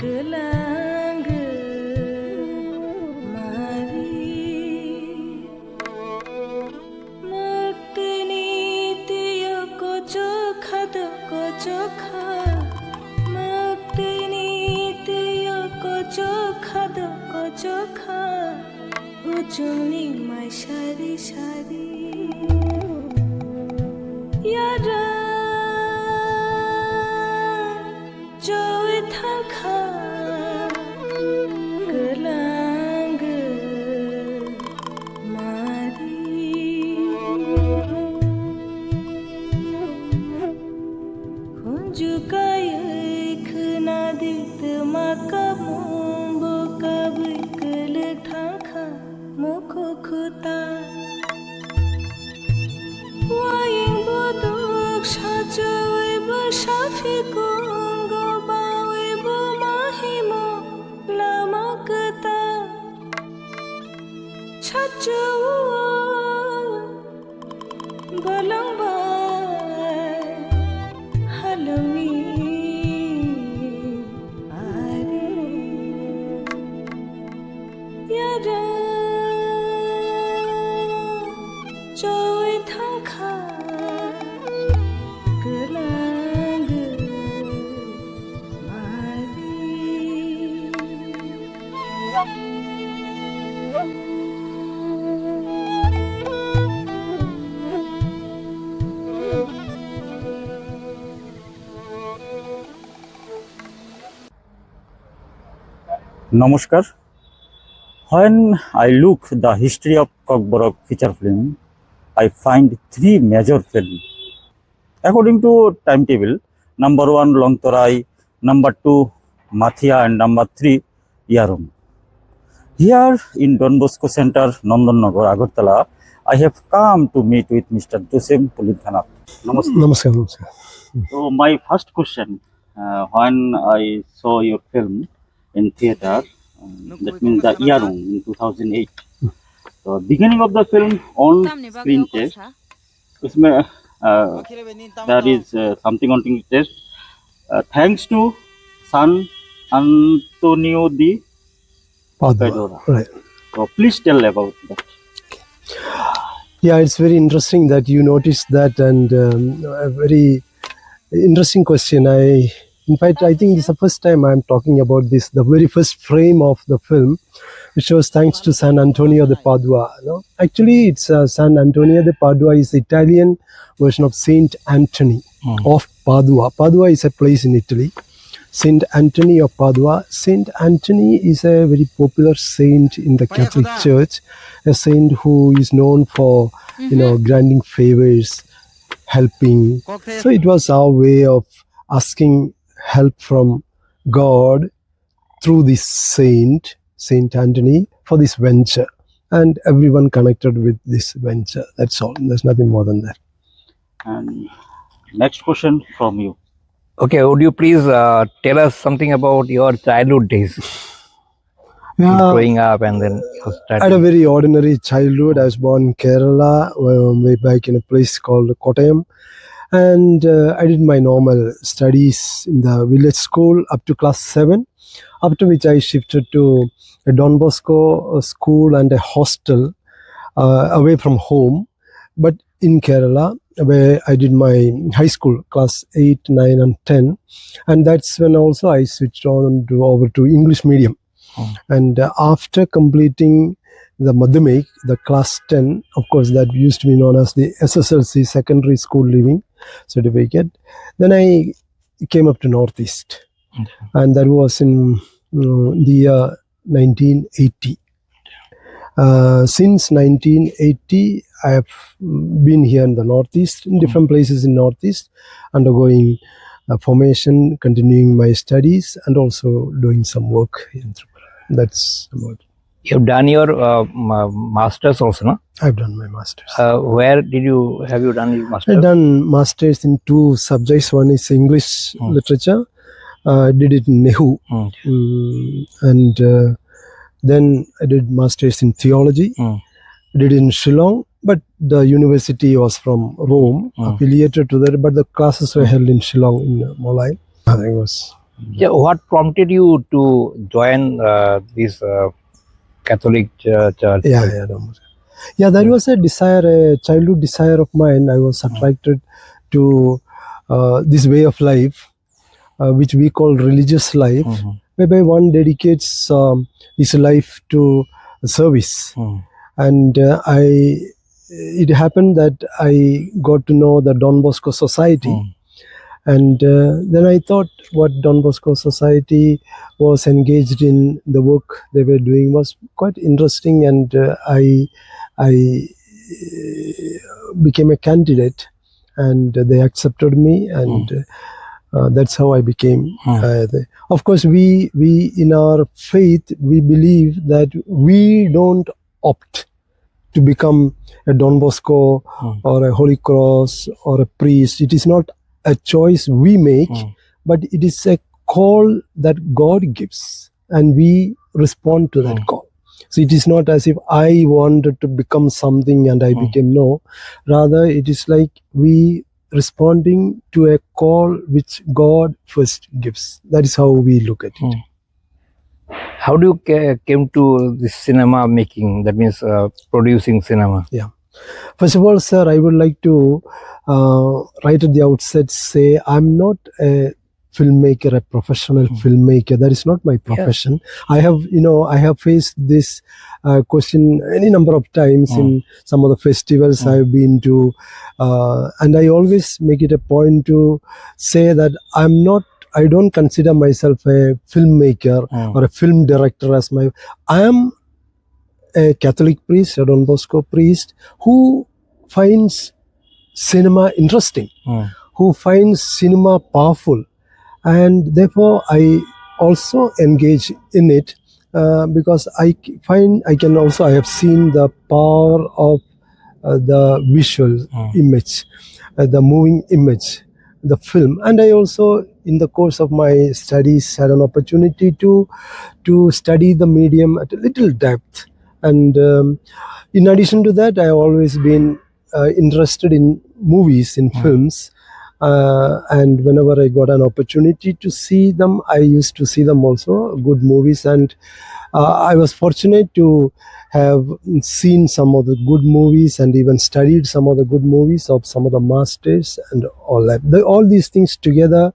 gelang mari muktini tiya ko chokha muktini tiya ko chokha ujungni mai shari shari yara joy thakha gelang mari khunjukai khna dit maka mumbo kabai kele thakha mukho khuta waing bodok sajoi ba shafi kongo bawe bo mahimo lamakta chachu balang ba haloni are yara joy thangkha gelang mari Namaskar. When I look the history of Cockburg feature film, I find three major films. According to timetable, number 1 Longtorai, number 2 Mathia, and number 3 Yarung. Here in Don Bosco Center, Nandannagar, Agartala, I have come to meet with Mr. Joseph Pulinthanath. Namaskar. Namaskar. So my first question, when I saw your film in theater, that means the Yarung in 2008. So beginning of the film on screen test, उसमें there is something on screen test. Thanks to San Antonio de Padua. Right. So please tell about that. Yeah, it's very interesting that you noticed that, and a very interesting question. In fact, I think it's the first time I'm talking about this. The very first frame of the film, which was thanks to San Antonio de Padua. No? Actually, it's San Antonio de Padua is the Italian version of Saint Anthony of Padua. Padua is a place in Italy. Saint Anthony of Padua. Saint Anthony is a very popular saint in the Catholic Church, a saint who is known for, granting favors, helping. So it was our way of asking help from God through this Saint Anthony, for this venture, and everyone connected with this venture. That's all. There's nothing more than that. And next question from you. Okay, would you please tell us something about your childhood days? Growing up and then I had a very ordinary childhood. I was born in Kerala, way back in a place called Kottayam. And I did my normal studies in the village school up to class 7, after which I shifted to a Don Bosco school and a hostel away from home, but in Kerala, where I did my high school, class 8, 9 and 10. And that's when also I switched on over to English medium. And after completing the Madhyamik, the class 10, of course, that used to be known as the SSLC, Secondary School Leaving Certificate. Then I came up to Northeast, and that was in the year 1980. Since 1980, I have been here in the Northeast, in different places in Northeast, undergoing formation, continuing my studies, and also doing some work in Tripura. That's about it. You've done your masters also, no? I've done my masters. Where have you done your masters? I've done masters in 2 subjects. One is English literature. I did it in Nehu. And then I did masters in theology. I did it in Shillong, but the university was from Rome, affiliated to that, but the classes were held in Shillong, in Molai. I was Yeah, what prompted you to join this Catholic church? Yeah, no. Yeah, that was a desire, a childhood desire of mine. I was attracted to this way of life, which we call religious life, whereby one dedicates his life to service. And it happened that I got to know the Don Bosco Society. And then I thought what Don Bosco Society was engaged in, the work they were doing was quite interesting, and I became a candidate, and they accepted me, and that's how I became. Of course, we in our faith, we believe that we don't opt to become a Don Bosco or a Holy Cross or a priest. It is not a choice we make, but it is a call that God gives, and we respond to that call. So it is not as if I wanted to become something and I became. No, rather it is like we responding to a call which God first gives. That is how we look at it. How do you came to this cinema making? That means producing cinema. Yeah. First of all, sir, I would like to right at the outset say I'm not a filmmaker, a professional filmmaker. That is not my profession. I have faced this question any number of times in some of the festivals I've been to, and I always make it a point to say that I don't consider myself a filmmaker or a film director as I am a Catholic priest, a Don Bosco priest, who finds cinema interesting, who finds cinema powerful, and therefore I also engage in it because I have seen the power of the visual image, the moving image, the film, and I also, in the course of my studies, had an opportunity to study the medium at a little depth. And in addition to that, I have always been interested in movies, in films. And whenever I got an opportunity to see them, I used to see them also, good movies. And I was fortunate to have seen some of the good movies and even studied some of the good movies of some of the masters and all that. All these things together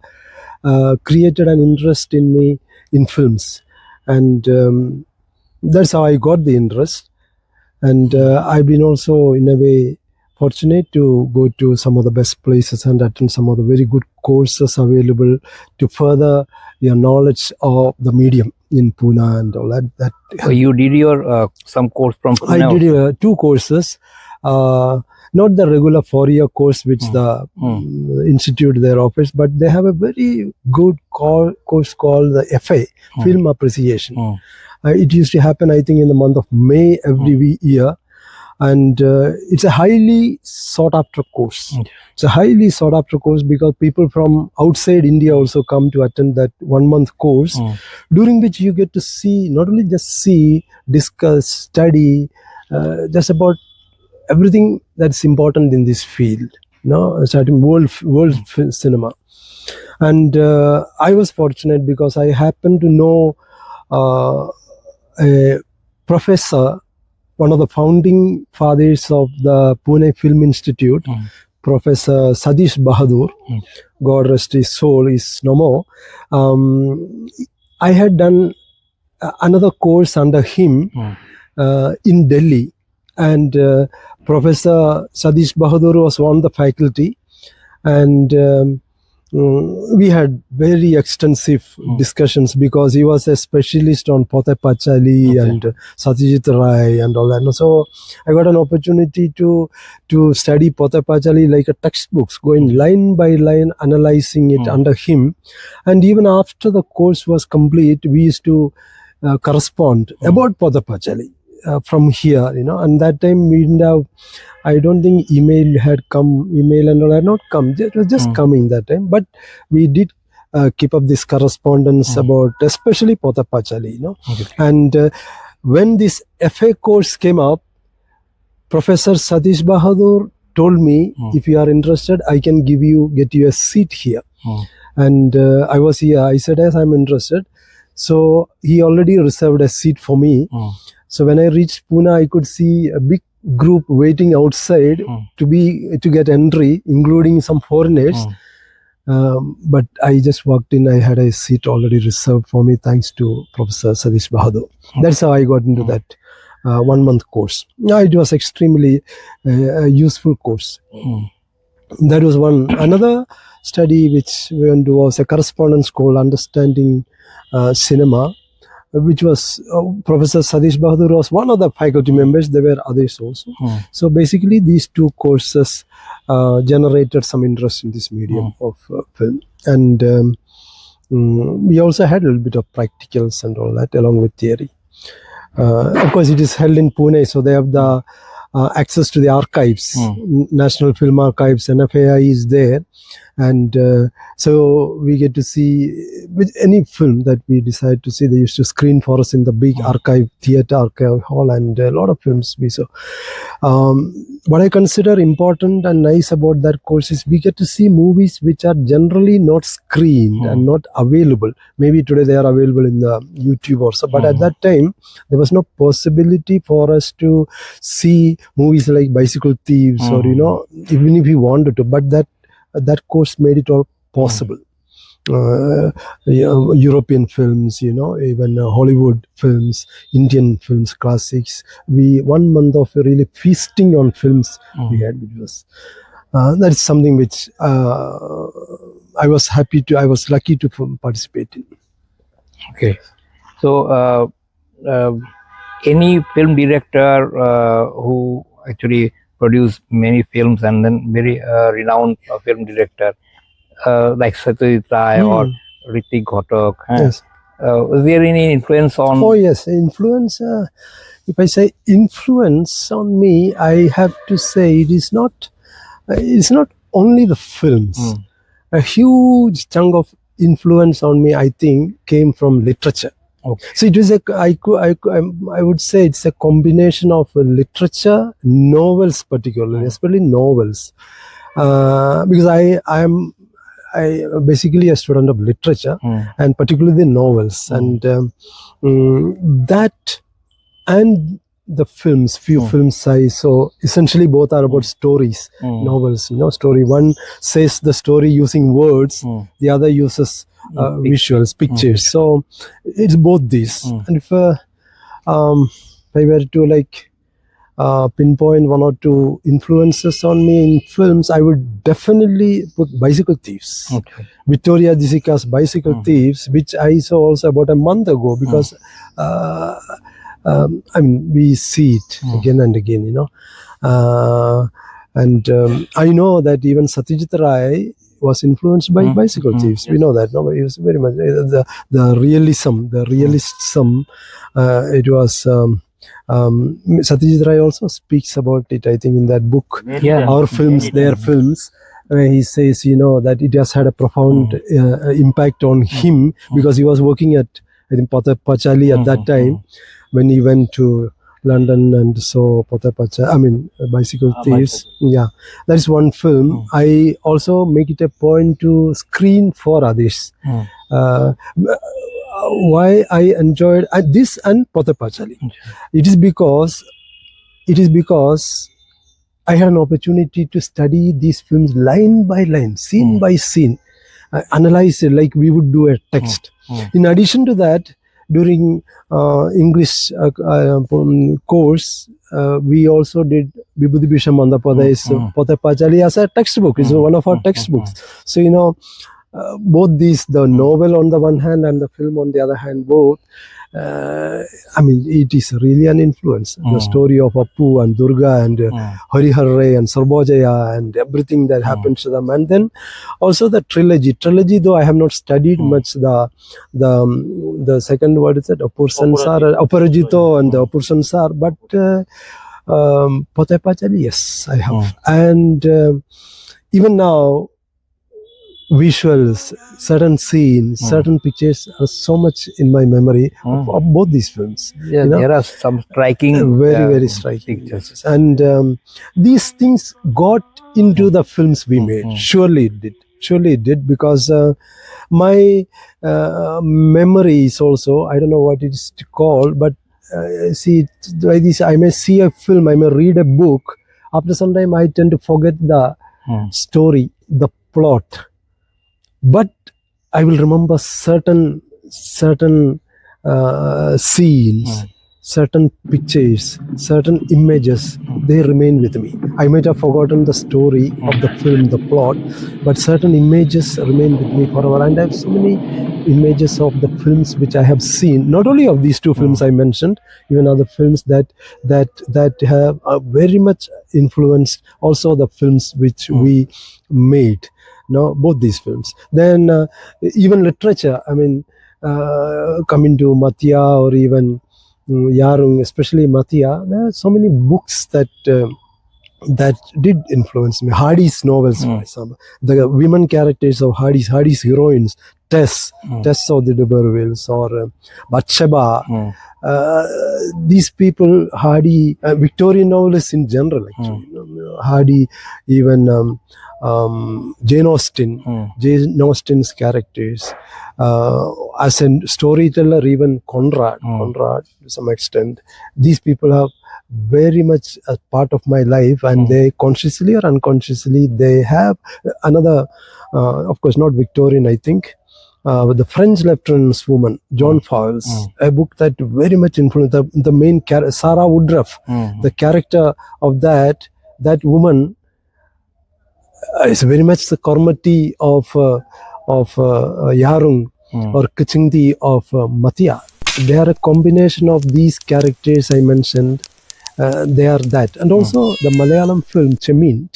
created an interest in me in films. And that's how I got the interest. And I've been also, in a way, fortunate to go to some of the best places and attend some of the very good courses available to further your knowledge of the medium in Pune and all that. So you did your some course from Pune? I did 2 courses. Not the regular 4-year course which the institute there offers, but they have a very good course called the FA, Film Appreciation. It used to happen, I think, in the month of May every year. And it's a highly sought after course. It's a highly sought after course because people from outside India also come to attend that 1-month course, during which you get to see, not only just see, discuss, study, just about everything that's important in this field, starting world cinema. And I was fortunate because I happened to know a professor, one of the founding fathers of the Pune Film Institute, Professor Satish Bahadur, God rest his soul, is no more. I had done another course under him in Delhi, and Professor Satish Bahadur was on the faculty, and we had very extensive discussions because he was a specialist on Pothe Pachali and Satyajit Ray and all that. So I got an opportunity to study Pothe Pachali like a textbooks, going line by line, analyzing it under him. And even after the course was complete, we used to correspond about Pothe Pachali from here, and that time we didn't have, I don't think email had come, email and all had not come. It was just coming that time. But we did keep up this correspondence about, especially Pothe Pachali, And when this FA course came up, Professor Satish Bahadur told me, if you are interested, I can get you a seat here. And I was here. I said, yes, I'm interested. So he already reserved a seat for me. So when I reached Pune, I could see a big group waiting outside to get entry, including some foreigners. But I just walked in. I had a seat already reserved for me, thanks to Professor Satish Bahadur. That's how I got into that 1 month course. It was extremely useful course. That was one. Another study which we went to was a correspondence called Understanding Cinema, which was Professor Satish Bahadur was one of the faculty members. There were others also. So basically, these two courses generated some interest in this medium of film. And we also had a little bit of practicals and all that along with theory. Of course, it is held in Pune, so they have the access to the archives, National Film Archives, NFAI is there. And so we get to see with any film that we decide to see. They used to screen for us in the big archive theater, archive hall, and a lot of films we saw. What I consider important and nice about that course is we get to see movies which are generally not screened and not available. Maybe today they are available in the YouTube or so, but at that time there was no possibility for us to see movies like Bicycle Thieves or even if we wanted to. But that course made it all possible. European films, even Hollywood films, Indian films, classics. 1 month of really feasting on films we had, which was that's something which I was lucky to participate in. Okay, so any film director who actually produced many films and then very renowned film director like Satyajit Ray or Ritik Ghatak. Yes. Was there any influence on? Oh yes, influence. If I say influence on me, I have to say it's not only the films. A huge chunk of influence on me, I think, came from literature. Okay. So it was I would say it's a combination of literature, novels particularly, especially novels, because I am basically a student of literature and particularly novels, and that and the films, few films I saw, essentially both are about stories, novels. Story one says the story using words, the other uses visuals, pictures. So it's both these. And if I were to pinpoint one or two influences on me in films, I would definitely put Bicycle Thieves. Okay. Victoria Jessica's Bicycle Thieves, which I saw also about a month ago, because we see it again and again, and I know that even Satyajit Ray was influenced by Bicycle Thieves. We know that. No, he was very much the realism. It was. Satyajit Ray also speaks about it, I think, in that book, Our Films, Their Films, where he says, that it has had a profound impact on him, because he was working at, I think, Pothar Pachali at that time, when he went to London and saw Bicycle Thieves. Yeah, that is one film. I also make it a point to screen for others. Why I enjoyed this and Pothar Pachali. It is because I had an opportunity to study these films line by line, scene by scene, analyze it like we would do a text. In addition to that, during English course, we also did Vibhuti Bhisham Mandapaday's Pothar Pachali as a textbook. It's one of our textbooks. So, both these, the novel on the one hand and the film on the other hand, both, it is really an influence. The story of Appu and Durga and Harihar Ray and Sarbojaya and everything that happens to them. And then also the trilogy. Trilogy, though I have not studied much the second word is that Apur Sansar, Aparajito and the Apur Sansar, but Pothar Pachali, yes, I have. And even now, visuals, certain scenes, certain pictures are so much in my memory of both these films. Yeah, there are some striking, very striking pictures. And these things got into the films we made. Surely it did. actually did, because my memory is also, I don't know what it is called, but see, like this, I may see a film, I may read a book. After some time, I tend to forget the story, the plot, but I will remember certain scenes, certain pictures, certain images. They remain with me. I might have forgotten the story of the film, the plot, but certain images remain with me forever. And I have so many images of the films which I have seen, not only of these two films I mentioned, even other films that have very much influenced also the films which we made. No, both these films. Then even literature. I mean, coming to Matya or even Yarung, especially Matya, there are so many books that did influence me. Hardy's novels, for example, the women characters of Hardy's heroines, Tess of the D'Urbervilles, or Bathsheba. These people, Hardy, Victorian novelists in general, actually. Hardy, even Jane Austen's characters. As a storyteller, even Conrad, to some extent, these people have very much a part of my life, and they consciously or unconsciously, they have another, of course, not Victorian, I think, with the French Lieutenant's Woman, John Fowles, a book that very much influenced the main character, Sarah Woodruff, the character of that woman is very much the Kormati of Yarung or Kachingdi of Matya. They are a combination of these characters I mentioned. They are that. And also the Malayalam film Chemmin,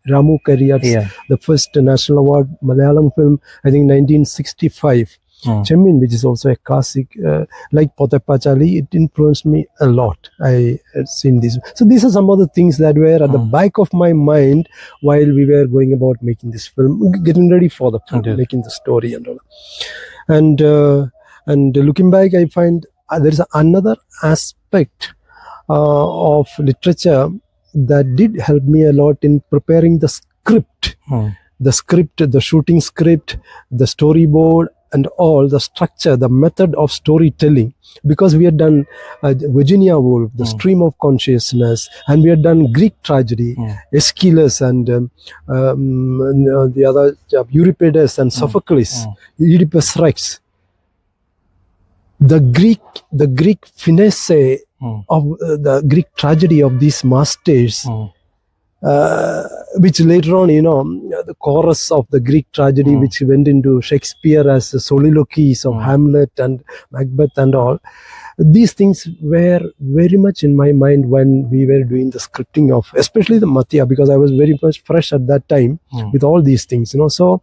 Ramu Kariyat's the first national award Malayalam film, I think 1965. Chemmin, which is also a classic, like Potepachali, it influenced me a lot. I had seen this. So these are some of the things that were at the back of my mind while we were going about making this film, getting ready for the film, making the story and all. And looking back, I find there is another aspect of literature that did help me a lot in preparing the script. The shooting script, the storyboard, and all the structure, the method of storytelling. Because we had done Virginia Woolf, The Stream of Consciousness, and we had done Greek tragedy, Aeschylus, and the other Euripides and Sophocles, Oedipus Rex. The Greek finesse of the Greek tragedy of these masters, which later on, the chorus of the Greek tragedy, which went into Shakespeare as soliloquies of Hamlet and Macbeth and all. These things were very much in my mind when we were doing the scripting of, especially the Matya, because I was very much fresh at that time with all these things, So,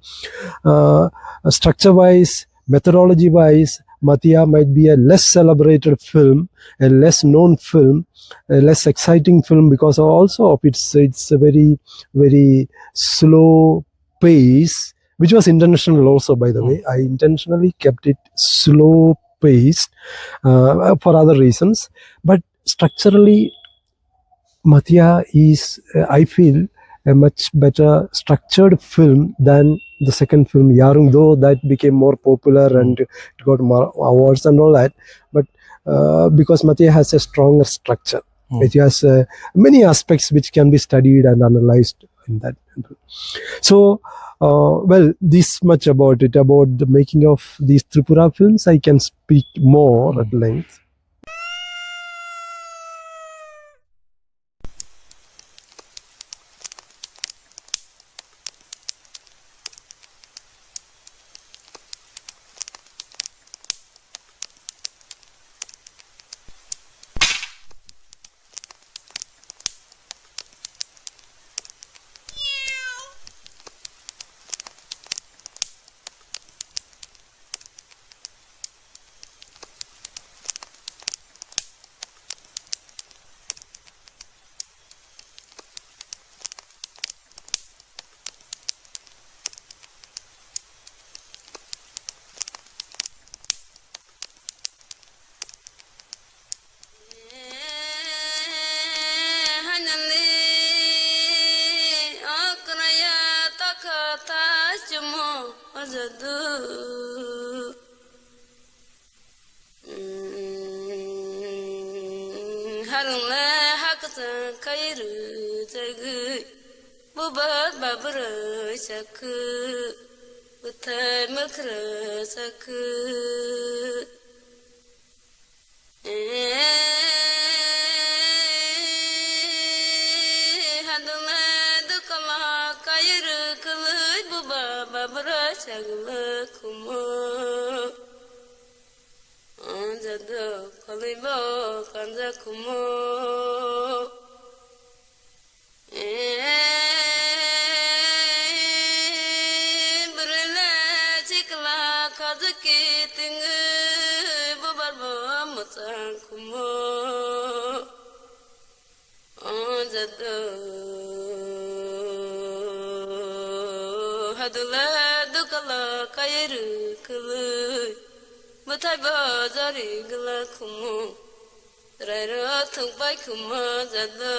structure-wise, methodology-wise, Matya might be a less celebrated film, a less known film, a less exciting film because also of it's a very, very slow pace, which was intentional also, by the way. I intentionally kept it slow paced for other reasons. But structurally, Matya is, I feel, a much better structured film than the second film, Yarung, though that became more popular and it got more awards and all that. But because Matya has a stronger structure, it has many aspects which can be studied and analyzed in that. So, well, this much about it, about the making of these Tripura films. I can speak more at length. harunla haksan kayru zagı bubat babra sakı utay makra sakı harunla dukala kayru kılıç bubat babra sakı kumu anjado kalibo kanja kumu brila chikla kazuki tingu bubarbo mutsan kumu anjado hadula dukala kayru kulu Mutai bazari gala kumu, rairo tungpai kuma zada.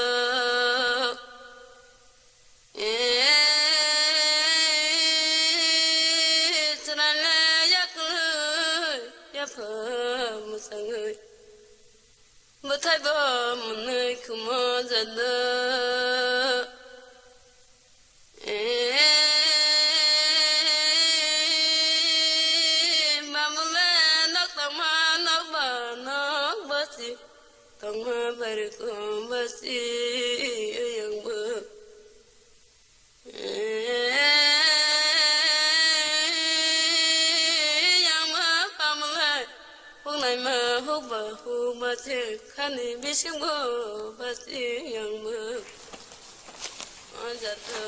Serana yakul yapa musangai, mutai ba munai kuma zada. Tama barikum basi yang ber yang pamlai punai ma huba huba te khani bisingo basi yang ber anjato.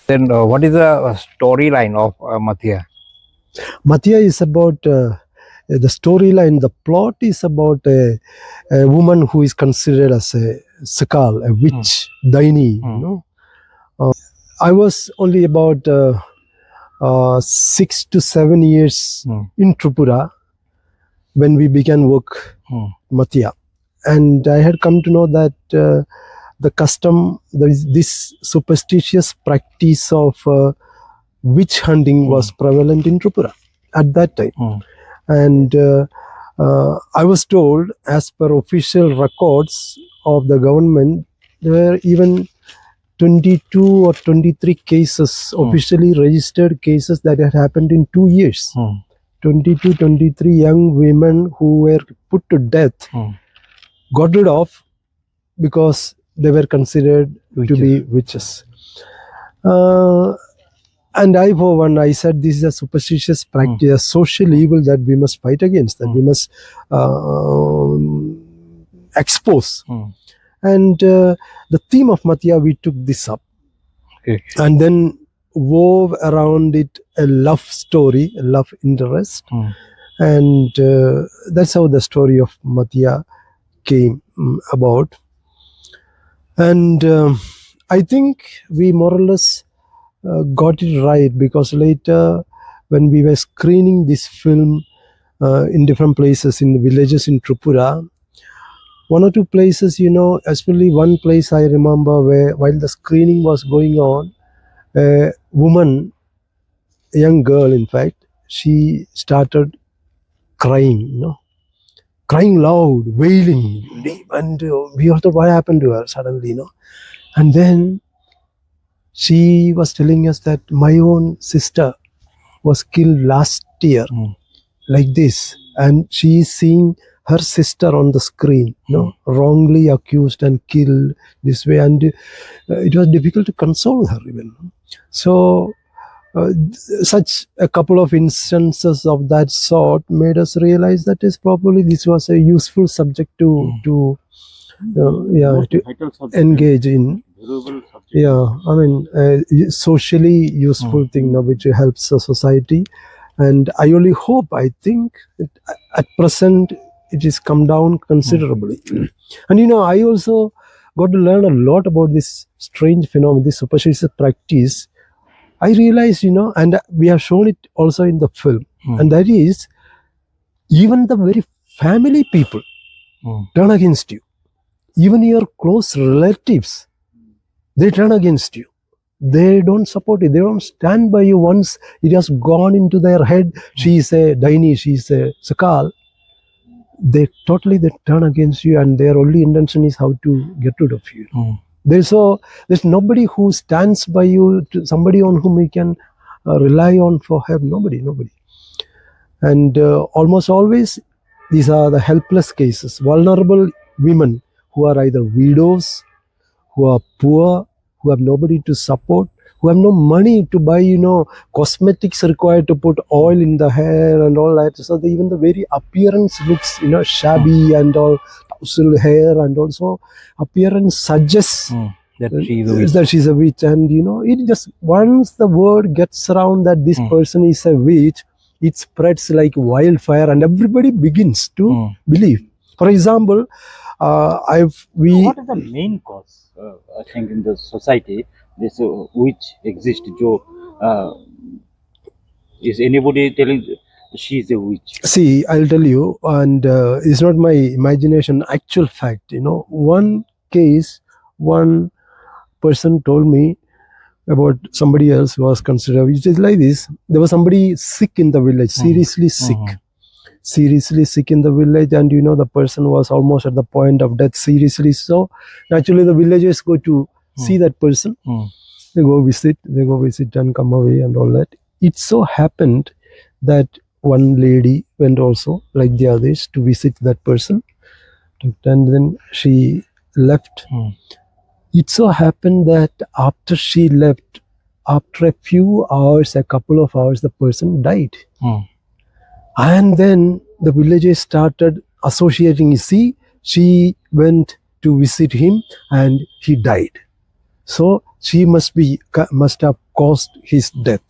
Then what is the storyline of Mathia? Mathia is about the storyline, the plot is about a woman who is considered as a sakal, a witch, daini. You know, I was only about 6 to 7 years in Tripura when we began work Mathia, and I had come to know that the custom, this superstitious practice of witch hunting was prevalent in Tripura at that time. And I was told, as per official records of the government, there were even 22 or 23 cases, officially registered cases that had happened in 2 years. 22, 23 young women who were put to death, got rid of because they were considered to be witches. And I, for one, I said this is a superstitious practice, a social evil that we must fight against, that we must expose. And the theme of Mathia, we took this up. And then wove around it a love story, a love interest. And that's how the story of Mathia came about. And I think we more or less got it right, because later when we were screening this film in different places, in the villages in Tripura, one or two places, you know, especially one place I remember where while the screening was going on, a woman, a young girl in fact, she started crying, you know, crying loud, wailing, and we all thought, what happened to her suddenly, you know. And then she was telling us that my own sister was killed last year, like this, and she is seeing her sister on the screen, you know, wrongly accused and killed this way, and it was difficult to console her even. So such a couple of instances of that sort made us realize that is probably this was a useful subject to engage in. Yeah, I mean, socially useful thing now, which helps the society. And I only hope, I think, at present, it has come down considerably. And, you know, I also got to learn a lot about this strange phenomenon, this superstitious practice. I realized, you know, and we have shown it also in the film, and that is, even the very family people turn against you. Even your close relatives, they turn against you. They don't support you. They don't stand by you once it has gone into their head. She is a daini, she is a sakal. they turn against you, and their only intention is how to get rid of you. There's nobody who stands by you, somebody on whom you can rely on for help. Nobody. And almost always, these are the helpless cases, vulnerable women who are either widows, who are poor, who have nobody to support, who have no money to buy, cosmetics required to put oil in the hair and all that. So even the very appearance looks, shabby and all, tousled hair, and also appearance suggests that she's a witch. And it just, once the word gets around that this person is a witch, it spreads like wildfire, and everybody begins to believe. For example, What is the main cause? I think in the society, this witch exists. Is anybody telling she is a witch? See, I'll tell you, and it's not my imagination, actual fact. One case, one person told me about somebody else who was considered, which is like this. There was somebody sick in the village, seriously sick in the village, and the person was almost at the point of death, seriously. So naturally the villagers go to see that person. They go visit and come away and all that. It so happened that one lady went also, like the others, to visit that person, and then she left. It so happened that after she left, after a few hours, a couple of hours, the person died. And then the villagers started associating. You see, she went to visit him and he died. So she must have caused his death.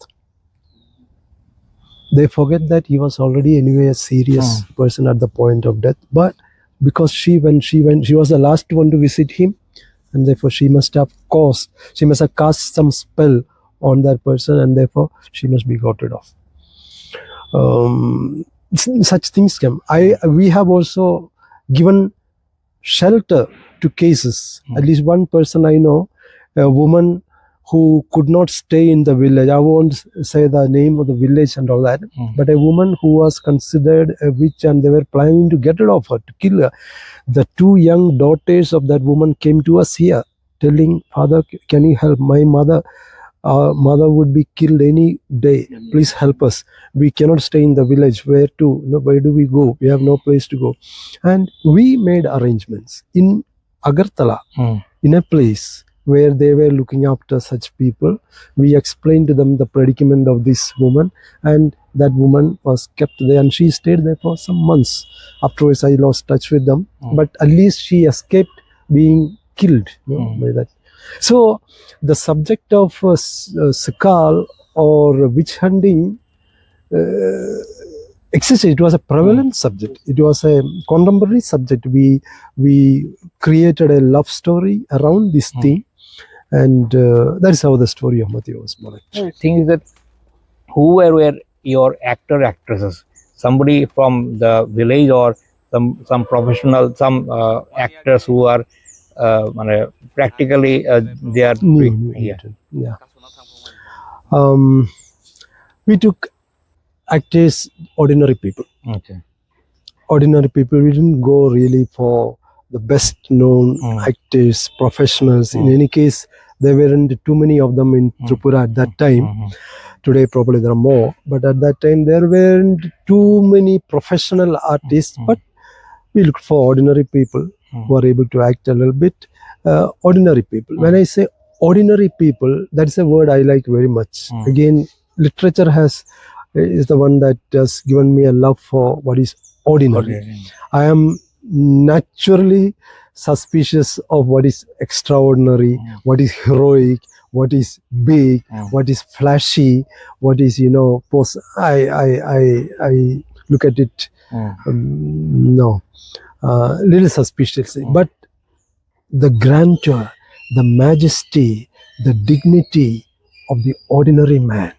They forget that he was already anyway a serious person at the point of death. But because she was the last one to visit him, and therefore she must have cast some spell on that person, and therefore she must be got rid of. Such things come. We have also given shelter to cases. At least one person I know, a woman who could not stay in the village. I won't say the name of the village and all that, but a woman who was considered a witch, and they were planning to get rid of her, to kill her. The two young daughters of that woman came to us here, telling, "Father, can you help? My mother would be killed any day. Please help us. We cannot stay in the village. Where do we go? We have no place to go." And we made arrangements in Agartala, in a place where they were looking after such people. We explained to them the predicament of this woman, and that woman was kept there, and she stayed there for some months. Afterwards, I lost touch with them, but at least she escaped being killed by that. So the subject of Sakal or witch hunting existed. It was a prevalent subject. It was a contemporary subject. We created a love story around this thing, and that is how the story of Matthew was born. The thing is that who were your actresses? Somebody from the village, or some professional, some actors who are practically they are doing here. Yeah. We took actors, ordinary people. Okay. Ordinary people. We didn't go really for the best known actors, professionals. In any case, there weren't too many of them in Tripura at that time. Today probably there are more, but at that time there weren't too many professional artists. But we looked for ordinary people who are able to act a little bit. Ordinary people. When I say ordinary people, that's a word I like very much. Again, literature is the one that has given me a love for what is ordinary. I am naturally suspicious of what is extraordinary, what is heroic, what is big, what is flashy, what is I look at it little suspiciously. But the grandeur, the majesty, the dignity of the ordinary man,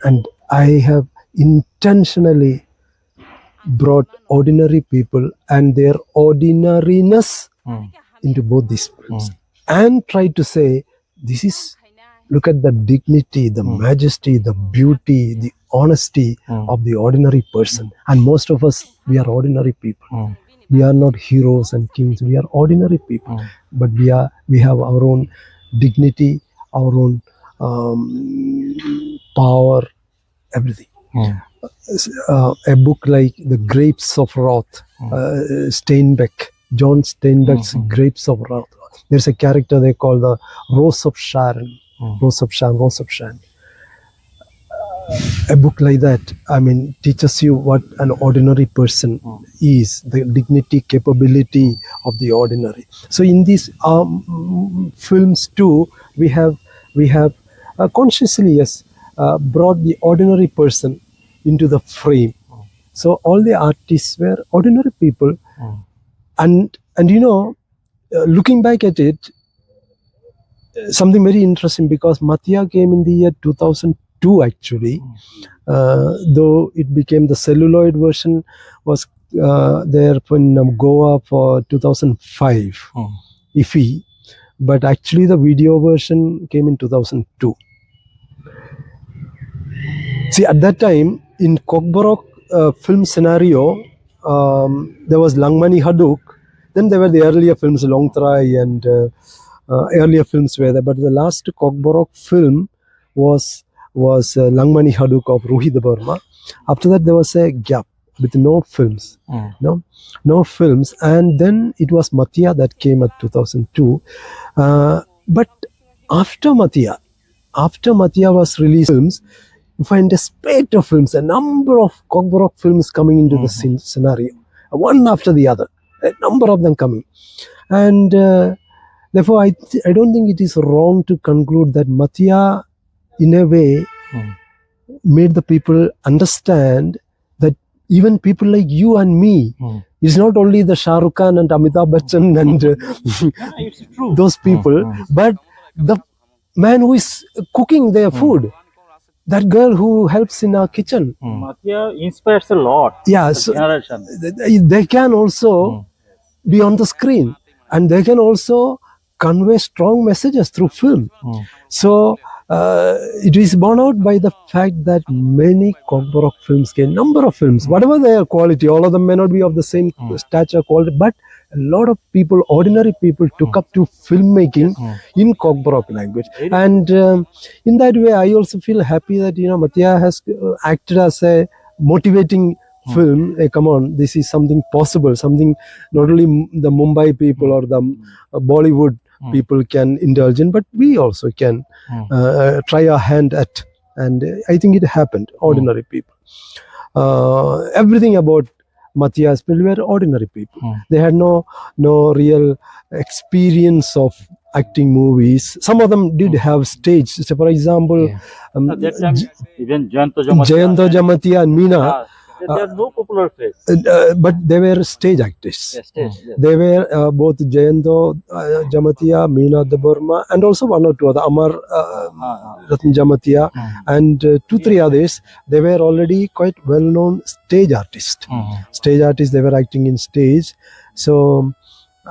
and I have intentionally brought ordinary people and their ordinariness into both these films, and tried to say, look at the dignity, the majesty, the beauty, the honesty of the ordinary person. And most of us, we are ordinary people. We are not heroes and kings. We are ordinary people, but we have our own dignity, our own power, everything. A book like The Grapes of Wrath, John Steinbeck's Grapes of Wrath. There's a character they call the Rose of Sharon. Rose of Sharon. A book like that, teaches you what an ordinary person is, the dignity, capability of the ordinary. So in these films too, we have consciously, brought the ordinary person into the frame. So all the artists were ordinary people, and looking back at it, something very interesting, because Mathiya came in the year 2002 actually, though it became the celluloid version was there in Goa for 2005, IFI, but actually the video version came in 2002. See, at that time in Kokborok film scenario, there was Langmani Haduk, then there were the earlier films, Longtrai and earlier films were there, but the last Kokborok film was Langmani Haduk of Ruhi Burma. After that there was a gap with no films, no films, and then it was Mathiya that came at 2002. But after Mathiya was released films, you find a spate of films, a number of Kokborok films coming into the scenario, one after the other, a number of them coming, and therefore I don't think it is wrong to conclude that Mathiya in a way made the people understand that even people like you and me, it's not only the Shah Rukh Khan and Amitabh Bachchan and It's true. those people, but the man who is cooking their food, that girl who helps in our kitchen. Mathiya inspires a lot. Yeah, so Generation. they can also be on the screen, and they can also convey strong messages through film. So it is borne out by the fact that many Kokborok films came, number of films, whatever their quality, all of them may not be of the same stature, quality, but a lot of people, ordinary people, took up to filmmaking in Kokborok language. And in that way, I also feel happy that, Mathiya has acted as a motivating film. Come on, this is something possible, something not only the Mumbai people or the Bollywood people can indulge in, but we also can try our hand at. And I think it happened. Ordinary people. Everything about Mathiya's people were ordinary people. They had no real experience of acting movies. Some of them did have stage. So for example, At that time, even Jayanto Jamatiya and Meena, they are no popular face. but they were stage actors. Yes. They were both Jayanto Jamatiya, Meena the Burma, and also one or two other, Amar Ratan Jamatiya, and 2-3 others. They were already quite well-known stage artists. Stage artists, they were acting in stage. So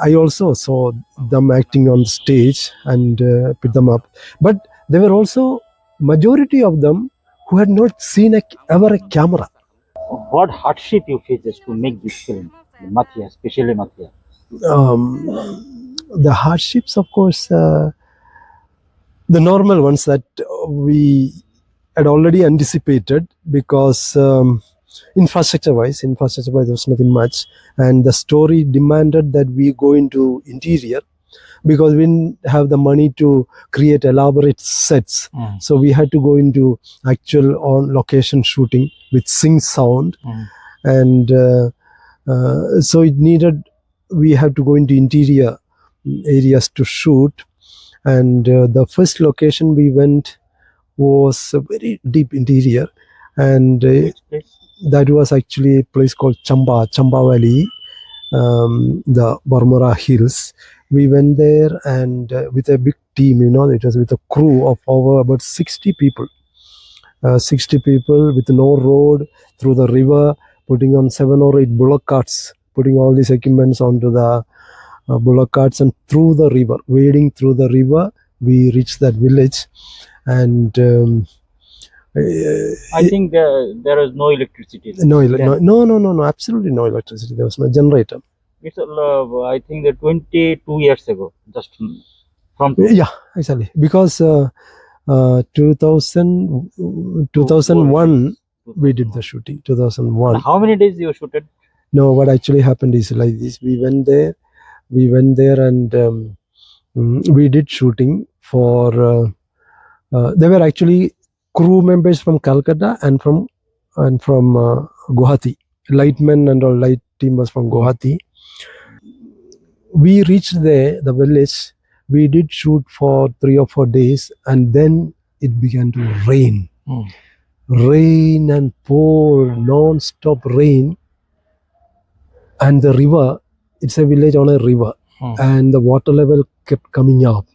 I also saw them acting on stage and picked them up. But there were also majority of them who had not seen ever a camera. What hardship you faces to make this film, Mathiya, especially Mathiya? The hardships, of course, the normal ones that we had already anticipated, because infrastructure-wise, there was nothing much, and the story demanded that we go into interior, because we didn't have the money to create elaborate sets. So we had to go into actual on-location shooting with sync sound, and so it needed, we had to go into interior areas to shoot. And the first location we went was a very deep interior, and that was actually a place called Chamba Valley, the Barmara Hills. We went there, and with a big team, it was with a crew of over about 60 people. 60 people with no road, through the river, putting on 7 or 8 bullock carts, putting all these equipments onto the bullock carts, and through the river, wading through the river, we reached that village. And I think there is no electricity. No, absolutely no electricity. There was no generator. It's I think that 22 years ago, just from Yeah, actually, because 2001 we did the shooting. 2001. How many days you shooted? No, what actually happened is like this. We went there and we did shooting for. There were actually crew members from Calcutta and from Guwahati. Lightmen and all light team was from Guwahati. We reached there, the village. We did shoot for 3 or 4 days, and then it began to rain. Rain and pour, non-stop rain. And the river, it's a village on a river, and the water level kept coming up.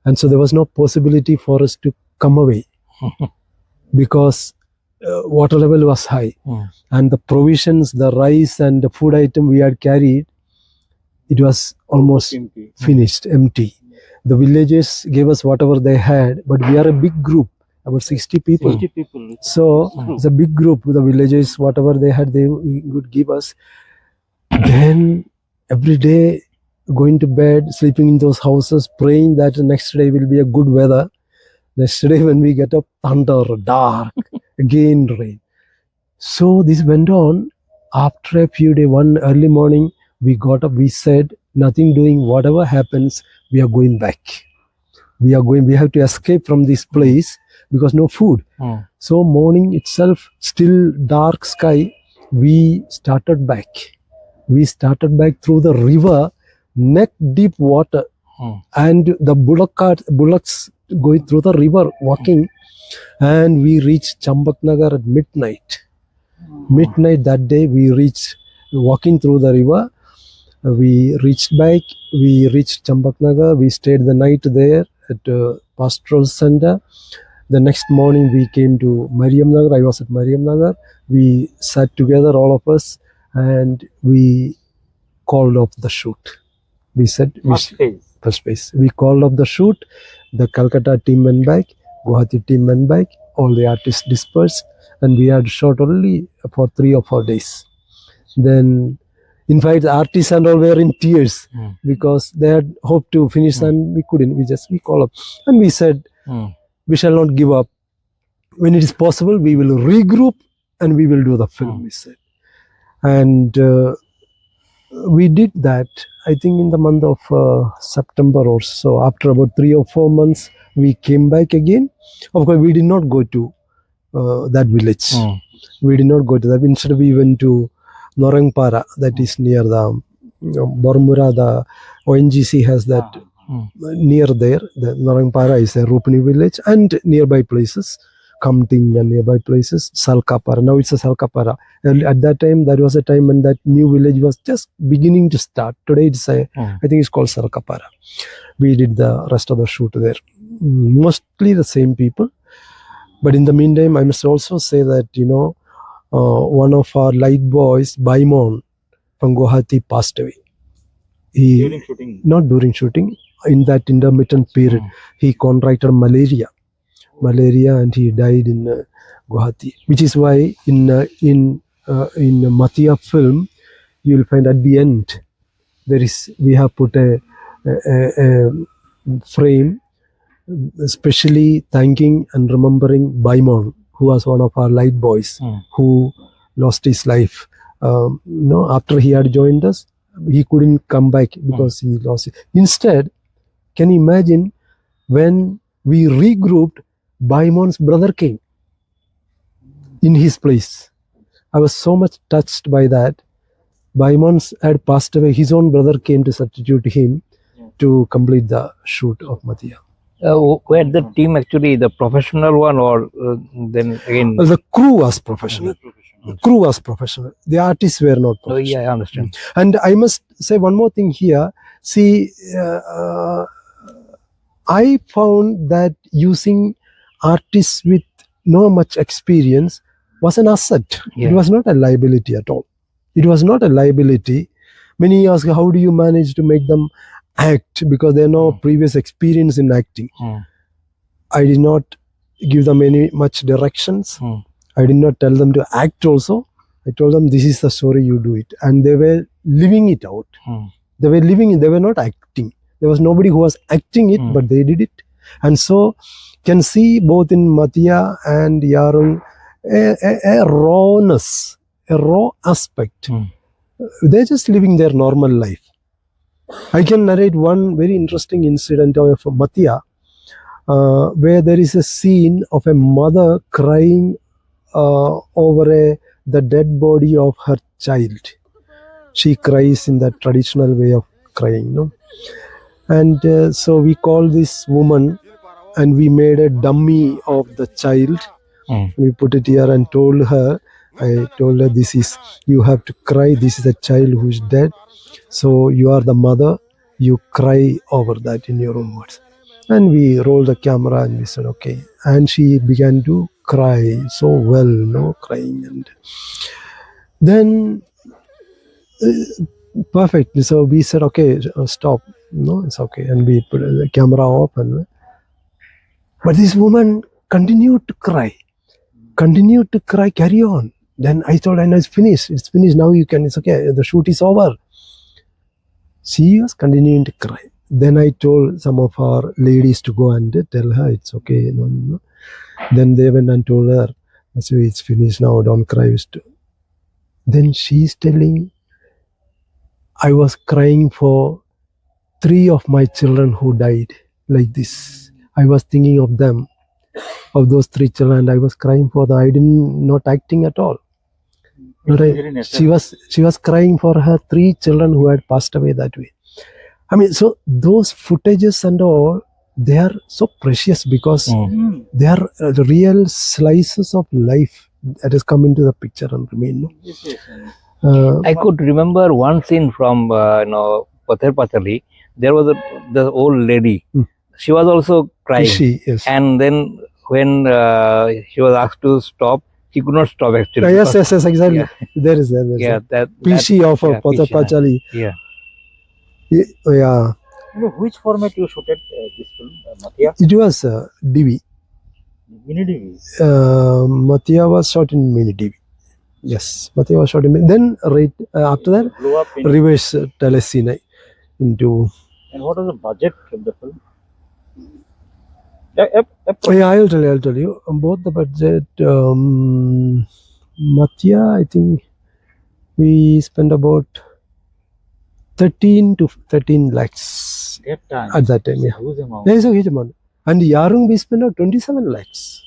And so there was no possibility for us to come away because water level was high. And the provisions, the rice and the food item we had carried, it was almost finished, empty. The villages gave us whatever they had, but we are a big group, about 60 people. 60 people. So it's a big group. The villages, whatever they had, they would give us. Then every day, going to bed, sleeping in those houses, praying that the next day will be a good weather. Next day when we get up, thunder, dark, again rain. So this went on. After a few days, one early morning, we got up, we said, nothing doing, whatever happens, we are going back. We have to escape from this place because no food. So morning itself, still dark sky, we started back. We started back through the river, neck deep water, and the bullocks going through the river, walking, and we reached Chambaknagar at midnight. Midnight that day, we reached, walking through the river. We reached back, we reached Chambaknagar, we stayed the night there at pastoral center. The next morning we came to Mariamnagar. I was at Mariamnagar. We sat together, all of us, and we called off the shoot. We said, first phase. We called off the shoot. The Calcutta team went back, Guwahati team went back, all the artists dispersed, and we had shot only for 3 or 4 days. Then, in fact, the artists and all were in tears because they had hoped to finish and we couldn't. We called up and we said, we shall not give up. When it is possible, we will regroup and we will do the film, we said. And we did that, I think, in the month of September or so. After about 3 or 4 months, we came back again. Of course, we did not go to that village. We did not go to that. Instead, we went to Norangpara, that is near the Bormura. The ONGC has that near there. The Norangpara is a Rupani village, and nearby places, Kamting and nearby places, Salkapara. Now it's a Salkapara. At that time, that was a time when that new village was just beginning to start. Today it's I think it's called Salkapara. We did the rest of the shoot there. Mostly the same people. But in the meantime, I must also say that, one of our light boys, Baimon from Guwahati, passed away. During shooting? Not during shooting. In that intermittent period, he contracted malaria, and he died in Guwahati. Which is why in Mathiya film, you will find at the end we have put a frame, especially thanking and remembering Baimon, who was one of our light boys who lost his life. After he had joined us, he couldn't come back because he lost it. Instead, can you imagine when we regrouped, Baimon's brother came in his place. I was so much touched by that. Baimon had passed away. His own brother came to substitute him to complete the shoot of Mathiya. Were the team actually the professional one, or then again? The crew was professional. The artists were not professional. Oh, yeah, I understand. And I must say one more thing here. See, I found that using artists with no much experience was an asset. It was not a liability at all. It was not a liability. Many ask, how do you manage to make them act? Because they have no previous experience in acting. I did not give them any much directions. I did not tell them to act also. I told them, this is the story, you do it. And they were living it out. They were living it, they were not acting. There was nobody who was acting it, but they did it. And so, can see both in Mathiya and Yarung a rawness, a raw aspect. They're just living their normal life. I can narrate one very interesting incident of Mathiya, where there is a scene of a mother crying over the dead body of her child. She cries in the traditional way of crying, no? And so we called this woman and we made a dummy of the child. We put it here and I told her, this is, you have to cry, this is a child who is dead. So you are the mother, you cry over that in your own words. And we rolled the camera and we said, okay. And she began to cry so well, no, crying. And then, perfect. So we said, okay, stop. No, it's okay. And we put the camera off. But this woman continued to cry, carry on. Then I told her, no, it's finished. Now you can, it's okay. The shoot is over. She was continuing to cry. Then I told some of our ladies to go and tell her it's okay. No. Then they went and told her, it's finished now, don't cry. Then she's telling, I was crying for 3 of my children who died like this. I was thinking of them, of those 3 children, and I was crying for them. I didn't, not acting at all. She was crying for her 3 children who had passed away that way. I mean, so those footages and all, they are so precious because they are real slices of life that has come into the picture and remain. No? I could remember one scene from Pather Patali. There was the old lady. She was also crying. Yes. And then when she was asked to stop, she could not stop actually. Yes, exactly. Yeah. There is. That PC of Pather Patali. Yeah. Yeah. Which format you shot this film, Mathiya? It was DV. Mini DV? Mathiya was shot in mini DV. Yes, Mathiya was shot in mini. Then right after that, reverse telecine into. And what was the budget of the film? Yeah, I'll tell you. Both the budget, Mathiya, I think we spent about 13 to 13 lakhs at that time. Yeah, there is a huge amount. And Yarung we spent out 27 lakhs.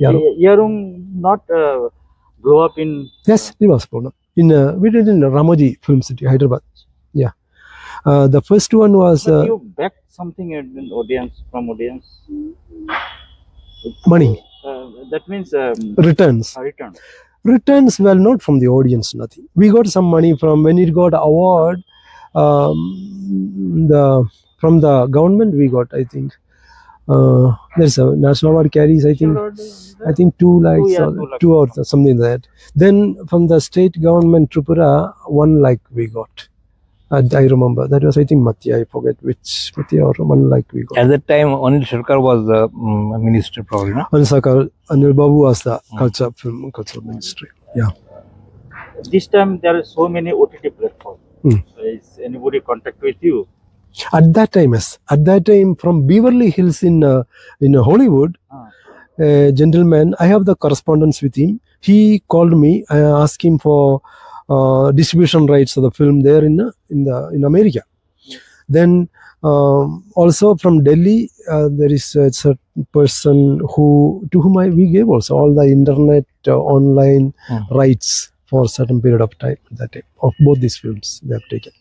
Yarung not blow up in. Yes, it was blown up. We did in Ramoji Film City, Hyderabad. Yeah. The first one was. But you backed something in audience from audience. Money. That means returns. Returns, well, not from the audience, nothing. We got some money from when it got award. From the government we got, I think. There's a national award carries, I think 2 lakhs or 2 or something like that. Then from the state government Tripura, 1 lakh we got. I remember that was, I think, Mathiya. I forget which Mathiya or 1 lakh we got. At that time, Anil Sharkar was the minister, probably. No? Anil Babu was the cultural ministry. Yeah. This time there are so many OTT platforms. Is anybody contact with you? At that time, yes. At that time, from Beverly Hills in Hollywood, a gentleman, I have the correspondence with him. He called me. I asked him for distribution rights of the film there in America. Then also from Delhi, there is a certain person to whom we gave also all the internet online rights for a certain period of time. That time of both these films they have taken.